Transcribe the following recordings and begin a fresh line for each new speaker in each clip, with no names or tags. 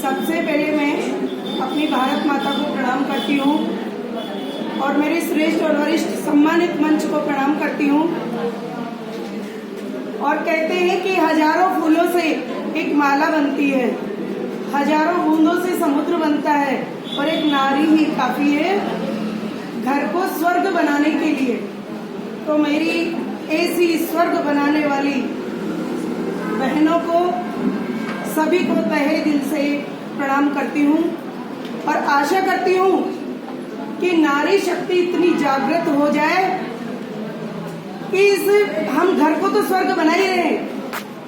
सबसे पहले मैं अपनी भारत माता को प्रणाम करती हूँ और मेरे श्रेष्ठ और वरिष्ठ सम्मानित मंच को प्रणाम करती हूँ। और कहते हैं कि हजारों फूलों से एक माला बनती है, हजारों बूंदों से समुद्र बनता है और एक नारी ही काफी है घर को स्वर्ग बनाने के लिए। तो मेरी ऐसी स्वर्ग बनाने वाली बहनों को सभी को तहे दिल से प्रणाम करती हूँ और आशा करती हूँ कि नारी शक्ति इतनी जागृत हो जाए कि हम घर को तो स्वर्ग बना ही रहे हैं,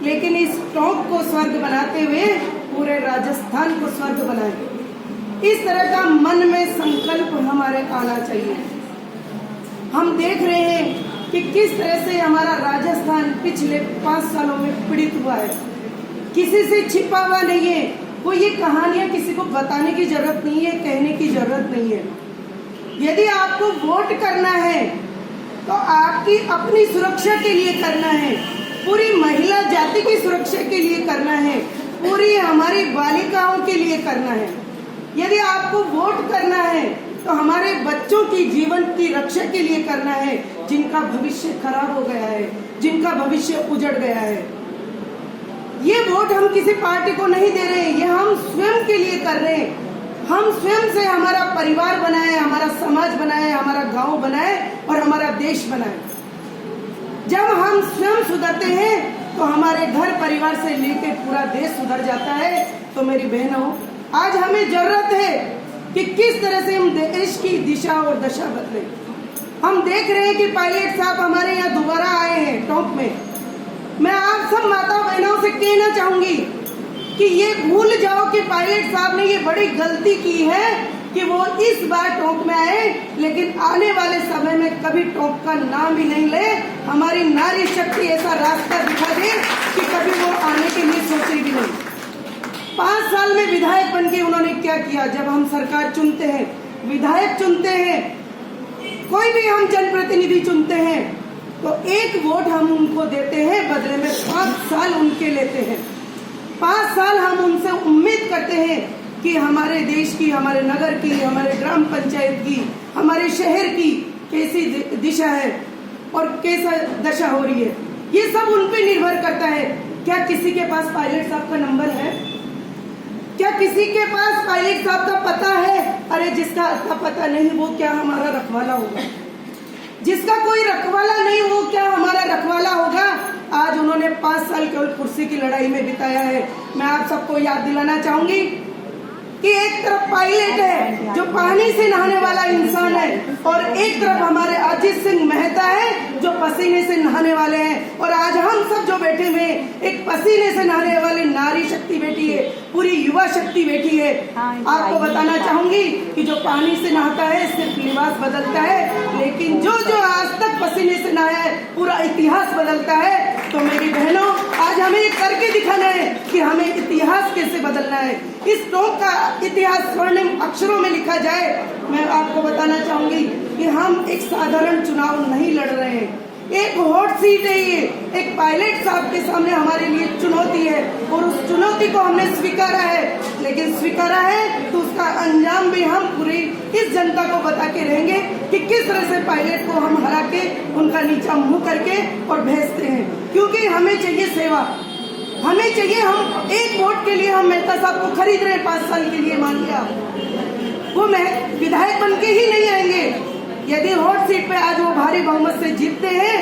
लेकिन इस टोंक को स्वर्ग बनाते हुए पूरे राजस्थान को स्वर्ग बनाए। इस तरह का मन में संकल्प हमारे आना चाहिए। हम देख रहे हैं कि किस तरह से हमारा राजस्थान पिछले 5 सालों में पीड़ित हुआ है। किसी से छिपा हुआ नहीं है, वो ये कहानियां किसी को बताने की जरूरत नहीं है, कहने की जरूरत नहीं है। यदि आपको वोट करना है तो आपकी अपनी सुरक्षा के लिए करना है, पूरी महिला जाति की सुरक्षा के लिए करना है, पूरी हमारी बालिकाओं के लिए करना है। यदि आपको वोट करना है तो हमारे बच्चों की जीवन की रक्षा के लिए करना है, जिनका भविष्य खराब हो गया है, जिनका भविष्य उजड़ गया है। ये वोट हम किसी पार्टी को नहीं दे रहे हैं, ये हम स्वयं के लिए कर रहे हैं। हम स्वयं से हमारा परिवार बनाए, हमारा समाज बनाए, हमारा गांव बनाए और हमारा देश बनाए। जब हम स्वयं सुधरते हैं तो हमारे घर परिवार से लेकर पूरा देश सुधर जाता है। तो मेरी बहनों, आज हमें जरूरत है कि किस तरह से हम देश की दिशा और दशा बदले। हम देख रहे हैं कि पायलट साहब हमारे यहाँ दोबारा आए हैं टोंक में। मैं आप सब माता बहनों से कहना चाहूंगी कि ये भूल जाओ कि पायलट साहब ने ये बड़ी गलती की है कि वो इस बार टोंक में आए, लेकिन आने वाले समय में कभी टोंक का नाम भी नहीं ले। हमारी नारी शक्ति ऐसा रास्ता दिखा दे कि कभी वो आने के लिए सोचेगी नहीं। 5 साल में विधायक बन के उन्होंने क्या किया? जब हम सरकार चुनते हैं, विधायक चुनते हैं, कोई भी हम जनप्रतिनिधि चुनते हैं, तो एक वोट हम उनको देते हैं, बदले में 5 साल उनके लेते हैं। 5 साल हम उनसे उम्मीद करते हैं कि हमारे देश की, हमारे नगर की, हमारे ग्राम पंचायत की, हमारे शहर की कैसी दिशा है और कैसा दशा हो रही है, ये सब उन पे निर्भर करता है। क्या किसी के पास पायलट साहब का नंबर है? क्या किसी के पास पायलट साहब का पता है? अरे जिसका पता नहीं वो क्या हमारा रखवाला होगा? जिसका कोई रखवाला नहीं वो क्या हमारा रखवाला होगा? आज उन्होंने 5 साल केवल कुर्सी की लड़ाई में बिताया है। मैं आप सबको याद दिलाना चाहूंगी कि एक तरफ पायलट है जो पानी से नहाने वाला इंसान है और एक तरफ हमारे अजीत सिंह मेहता है जो पसीने से नहाने वाले हैं। और आज हम सब जो बैठे हुए एक पसीने से नहाने वाली नारी शक्ति बैठी है, पूरी युवा शक्ति बैठी है। आपको बताना चाहूंगी कि जो पानी से नहाता है सिर्फ लिबास बदलता है, लेकिन जो जो आज तक पसीने से नहाया है पूरा इतिहास बदलता है। तो मेरी बहनों, आज हमें ये करके दिखाना है कि हमें इतिहास कैसे बदलना है। इस टोंक का इतिहास स्वर्णिम अक्षरों में लिखा जाए। मैं आपको बताना चाहूंगी कि हम एक साधारण चुनाव नहीं लड़ रहे हैं, एक हॉट सीट है ये, एक पायलट साहब के सामने हमारे लिए चुनौती है और उस चुनौती को हमने स्वीकारा है। लेकिन स्वीकारा है तो उसका अंजाम भी हम पूरी इस जनता को बता के रहेंगे कि किस तरह से पायलट को हम हरा के उनका नीचा मुंह करके और भेजते हैं। क्योंकि हमें चाहिए सेवा, हमें चाहिए। हम एक वोट के लिए हम मेहता साहब को खरीद रहे हैं 5 साल के लिए, मान लिया वो विधायक बन के ही नहीं आएंगे। यदि हॉट सीट पे आज वो भारी बहुमत से जीतते हैं